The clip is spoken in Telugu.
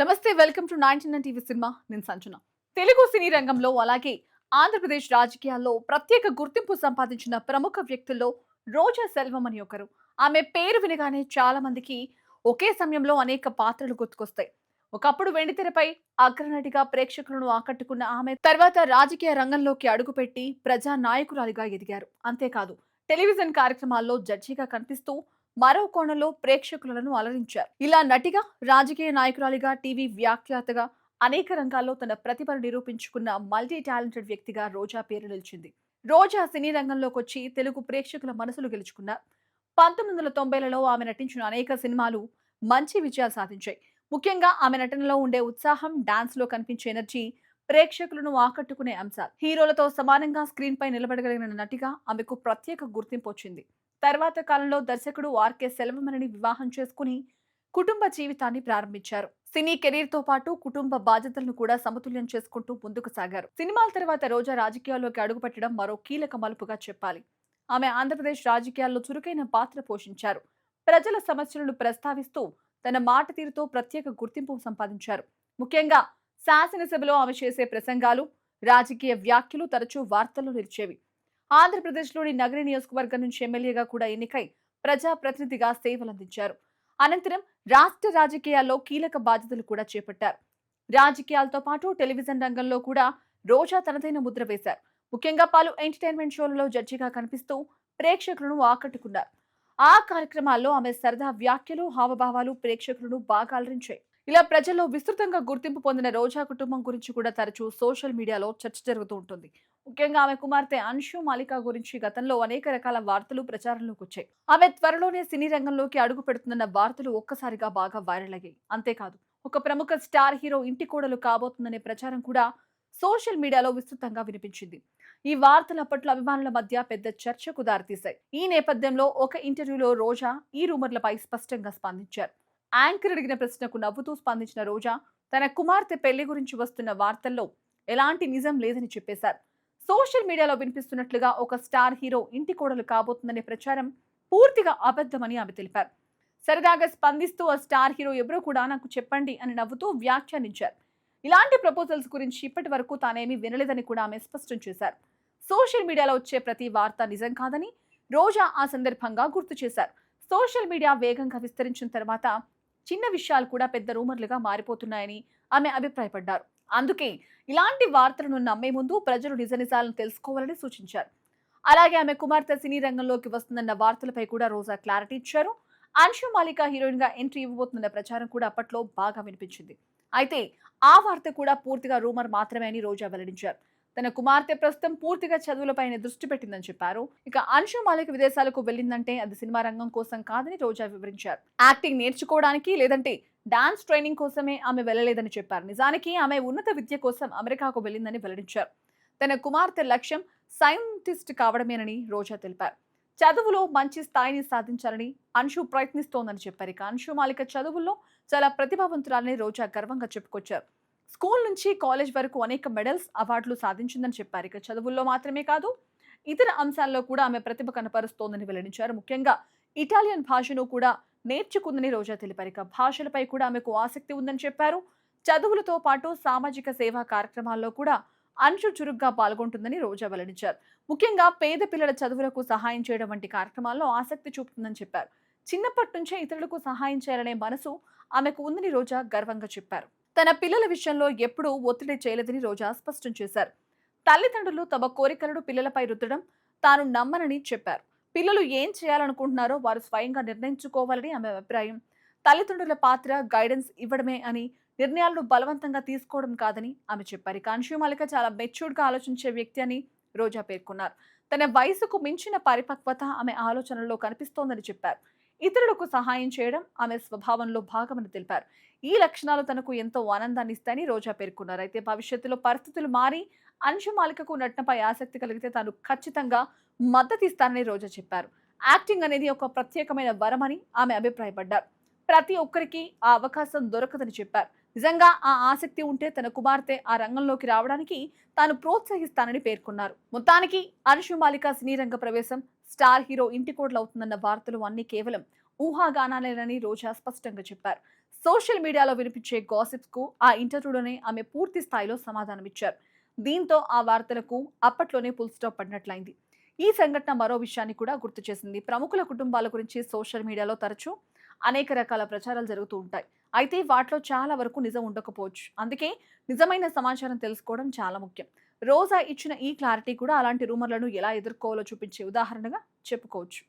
నమస్తే, వెల్కమ్ టు 99 టీవీ సినిమా. నేను సంజన. తెలుగు సినీ రంగంలో అలాగే ఆంధ్రప్రదేశ్ రాజకీయాల్లో ప్రత్యేక గుర్తింపు సంపాదించిన ప్రముఖ వ్యక్తుల్లో రోజా సెల్వం అని ఒకరు. ఆమె పేరు వినగానే చాలా మందికి ఒకే సమయంలో అనేక పాత్రలు గుర్తుకొస్తాయి. ఒకప్పుడు వెండితెరపై అగ్రనటిగా ప్రేక్షకులను ఆకట్టుకున్న ఆమె తర్వాత రాజకీయ రంగంలోకి అడుగుపెట్టి ప్రజా నాయకురాలిగా ఎదిగారు. అంతేకాదు, టెలివిజన్ కార్యక్రమాల్లో జడ్జిగా కనిపిస్తూ మరో కోణంలో ప్రేక్షకులను అలరించారు. ఇలా నటిగా, రాజకీయ నాయకురాలిగా, టీవీ వ్యాఖ్యాతగా అనేక రంగాల్లో తన ప్రతిభను నిరూపించుకున్న మల్టీ టాలెంటెడ్ వ్యక్తిగా రోజా పేరు నిలిచింది. రోజా సినీ రంగంలోకి వచ్చి తెలుగు ప్రేక్షకుల మనసులు గెలుచుకున్నారు. 1990లలో ఆమె నటించిన అనేక సినిమాలు మంచి విజయాలు సాధించాయి. ముఖ్యంగా ఆమె నటనలో ఉండే ఉత్సాహం, డాన్స్ లో కనిపించే ఎనర్జీ ప్రేక్షకులను ఆకట్టుకునే అంశాలు. హీరోలతో సమానంగా స్క్రీన్ పై నిలబడగలిగిన నటిగా ఆమెకు ప్రత్యేక గుర్తింపు వచ్చింది. తర్వాత కాలంలో దర్శకుడు ఆర్కే సెల్వమణిని వివాహం చేసుకుని కుటుంబ జీవితాన్ని ప్రారంభించారు. సినీ కెరీర్ తో పాటు కుటుంబ బాధ్యతలను కూడా సమతుల్యం చేసుకుంటూ ముందుకు సాగారు. సినిమాల తర్వాత రోజా రాజకీయాల్లోకి అడుగుపెట్టడం మరో కీలక మలుపుగా చెప్పాలి. ఆమె ఆంధ్రప్రదేశ్ రాజకీయాల్లో చురుకైన పాత్ర పోషించారు. ప్రజల సమస్యలను ప్రస్తావిస్తూ తన మాట తీరుతో ప్రత్యేక గుర్తింపు సంపాదించారు. ముఖ్యంగా శాసనసభలో ఆమె చేసే ప్రసంగాలు, రాజకీయ వ్యాఖ్యలు తరచూ వార్తల్లో నిలిచేవి. ఆంధ్రప్రదేశ్లోని నగరి నియోజకవర్గం నుంచి ఎమ్మెల్యేగా కూడా ఎన్నికై ప్రజా ప్రతినిధిగా సేవలందించారు. అనంతరం రాష్ట్ర రాజకీయాల్లో కీలక బాధ్యతలు కూడా చేపట్టారు. రాజకీయాలతో పాటు టెలివిజన్ రంగంలో కూడా రోజా తనదైన ముద్ర వేశారు. ముఖ్యంగా పలు ఎంటర్టైన్మెంట్ షోలలో జడ్జిగా కనిపిస్తూ ప్రేక్షకులను ఆకట్టుకున్నారు. ఆ కార్యక్రమాల్లో ఆమె సరదా వ్యాఖ్యలు, హావభావాలు ప్రేక్షకులను బాగా అలరించాయి. ఇలా ప్రజల్లో విస్తృతంగా గుర్తింపు పొందిన రోజా కుటుంబం గురించి కూడా తరచూ సోషల్ మీడియాలో చర్చ జరుగుతూ ఉంటుంది. ముఖ్యంగా ఆమె కుమార్తె అన్షు మాలిక గురించి గతంలో అనేక రకాల వార్తలు ప్రచారంలోకి వచ్చాయి. ఆమె త్వరలోనే సినీ రంగంలోకి అడుగు పెడుతున్న వార్తలు ఒక్కసారిగా బాగా వైరల్ అయ్యాయి. అంతేకాదు, ఒక ప్రముఖ స్టార్ హీరో ఇంటి కోడలు కాబోతుందనే ప్రచారం కూడా సోషల్ మీడియాలో విస్తృతంగా వినిపించింది. ఈ వార్తలు అప్పట్లో అభిమానుల మధ్య పెద్ద చర్చకు దారితీశాయి. ఈ నేపథ్యంలో ఒక ఇంటర్వ్యూలో రోజా ఈ రూమర్లపై స్పష్టంగా స్పందించారు. యాంకర్ అడిగిన ప్రశ్నకు నవ్వుతూ స్పందించిన రోజా తన కుమార్తె పెళ్లి గురించి వస్తున్న వార్తల్లో ఎలాంటి నిజం లేదని చెప్పేశారు. సోషల్ మీడియాలో వినిపిస్తున్నట్లుగా ఒక స్టార్ హీరో ఇంటి కోడలు కాబోతుందనే ప్రచారం పూర్తిగా అబద్ధమని ఆమె తెలిపారు. సరదాగా స్పందిస్తూ ఆ స్టార్ హీరో ఎవరో కూడా నాకు చెప్పండి అని నవ్వుతూ వ్యాఖ్యానించారు. ఇలాంటి ప్రపోజల్స్ గురించి ఇప్పటి వరకు తానేమీ వినలేదని కూడా ఆమె స్పష్టం చేశారు. సోషల్ మీడియాలో వచ్చే ప్రతి వార్త నిజం కాదని రోజా ఆ సందర్భంగా గుర్తు చేశారు. సోషల్ మీడియా వేగంగా విస్తరించిన తర్వాత చిన్న విషయాలు కూడా పెద్ద రూమర్లుగా మారిపోతున్నాయని ఆమె అభిప్రాయపడ్డారు. అందుకే ఇలాంటి వార్తలను నమ్మే ముందు ప్రజలు నిజ నిజాలను తెలుసుకోవాలని సూచించారు. అలాగే ఆమె కుమార్తె సినీ రంగంలోకి వస్తుందన్న వార్తలపై కూడా రోజా క్లారిటీ ఇచ్చారు. అన్షు మాలిక హీరోయిన్ గా ఎంట్రీ ఇవ్వబోతున్న ప్రచారం కూడా అప్పట్లో బాగా వినిపించింది. అయితే ఆ వార్త కూడా పూర్తిగా రూమర్ మాత్రమే అని రోజా వెల్లడించారు. తన కుమార్తె ప్రస్తుతం పూర్తిగా చదువులపైన దృష్టి పెట్టిందని చెప్పారు. ఇక అన్షు మాలిక విదేశాలకు వెళ్ళిందంటే అది సినిమా రంగం కోసం కాదని రోజా వివరించారు. యాక్టింగ్ నేర్చుకోవడానికి లేదంటే డాన్స్ ట్రైనింగ్ కోసమే ఆమె వెళ్ళలేదని చెప్పారు. నిజానికి ఆమె ఉన్నత విద్య కోసం అమెరికాకు వెళ్ళిందని వెల్లడించారు. తన కుమార్తె లక్ష్యం సైంటిస్ట్ కావడమేనని రోజా తెలిపారు. చదువులో మంచి స్థాయిని సాధించాలని అన్షు ప్రయత్నిస్తోందని చెప్పారు. ఇక అన్షు మాలిక చదువుల్లో చాలా ప్రతిభావంతురాలని రోజా గర్వంగా చెప్పుకొచ్చారు. స్కూల్ నుంచి కాలేజ్ వరకు అనేక మెడల్స్, అవార్డులు సాధించిందని చెప్పారు. ఇక చదువుల్లో మాత్రమే కాదు, ఇతర అంశాల్లో కూడా ఆమె ప్రతిభ కనపరుస్తోందని వెల్లడించారు. ముఖ్యంగా ఇటాలియన్ భాషను కూడా నేర్చుకుందని రోజా తెలిపారు. ఇక భాషలపై కూడా ఆమెకు ఆసక్తి ఉందని చెప్పారు. చదువులతో పాటు సామాజిక సేవా కార్యక్రమాల్లో కూడా అన్షు చురుగ్గా పాల్గొంటుందని రోజా వెల్లడించారు. ముఖ్యంగా పేద పిల్లల చదువులకు సహాయం చేయడం వంటి కార్యక్రమాల్లో ఆసక్తి చూపుతుందని చెప్పారు. చిన్నప్పటి నుంచే ఇతరులకు సహాయం చేయాలనే మనసు ఆమెకు ఉందని రోజా గర్వంగా చెప్పారు. తన పిల్లల విషయంలో ఎప్పుడూ ఒత్తిడి చేయలేదని రోజా స్పష్టం చేశారు. తల్లిదండ్రులు తమ కోరికలను పిల్లలపై రుద్దడం తాను నమ్మనని చెప్పారు. పిల్లలు ఏం చేయాలనుకుంటున్నారో వారు స్వయంగా నిర్ణయించుకోవాలని ఆమె అభిప్రాయం. తల్లిదండ్రుల పాత్ర గైడెన్స్ ఇవ్వడమే అని, నిర్ణయాలను బలవంతంగా తీసుకోవడం కాదని ఆమె చెప్పారు. అన్షు మాలిక చాలా మెచ్యూర్డ్ గా ఆలోచించే వ్యక్తి అని రోజా పేర్కొన్నారు. తన వయసుకు మించిన పరిపక్వత ఆమె ఆలోచనల్లో కనిపిస్తోందని చెప్పారు. ఇతరులకు సహాయం చేయడం ఆమె స్వభావంలో భాగమని తెలిపారు. ఈ లక్షణాలు తనకు ఎంతో ఆనందాన్ని ఇస్తాయని రోజా పేర్కొన్నారు. అయితే భవిష్యత్తులో పరిస్థితులు మారి అన్షు మాలికకు నటనపై ఆసక్తి కలిగితే తాను ఖచ్చితంగా మద్దతు ఇస్తానని రోజా చెప్పారు. యాక్టింగ్ అనేది ఒక ప్రత్యేకమైన వరమని ఆమె అభిప్రాయపడ్డారు. ప్రతి ఒక్కరికి ఆ అవకాశం దొరకదని చెప్పారు. నిజంగా ఆ ఆసక్తి ఉంటే తన కుమార్తె ఆ రంగంలోకి రావడానికి తాను ప్రోత్సహిస్తానని పేర్కొన్నారు. మొత్తానికి అన్షు మాలిక సినీ రంగ ప్రవేశం స్టార్ హీరో ఇంటి కోడలవుతుందన్న వార్తలు అన్ని కేవలం ఊహాగానాలేనని రోజా స్పష్టంగా చెప్పారు. సోషల్ మీడియాలో వినిపించే గాసిప్స్ కు ఆ ఇంటర్వ్యూలోనే ఆమె పూర్తి స్థాయిలో సమాధానమిచ్చారు. దీంతో ఆ వార్తలకు అప్పట్లోనే ఫుల్ స్టాప్ పడినట్లయింది. ఈ సంఘటన మరో విషయాన్ని కూడా గుర్తు చేసింది. ప్రముఖుల కుటుంబాల గురించి సోషల్ మీడియాలో తరచూ అనేక రకాల ప్రచారాలు జరుగుతూ ఉంటాయి. అయితే వాటిలో చాలా వరకు నిజం ఉండకపోవచ్చు. అందుకే నిజమైన సమాచారం తెలుసుకోవడం చాలా ముఖ్యం. రోజా ఇచ్చిన ఈ క్లారిటీ కూడా అలాంటి రూమర్లను ఎలా ఎదుర్కోవాలో చూపించే ఉదాహరణగా చెప్పుకోవచ్చు.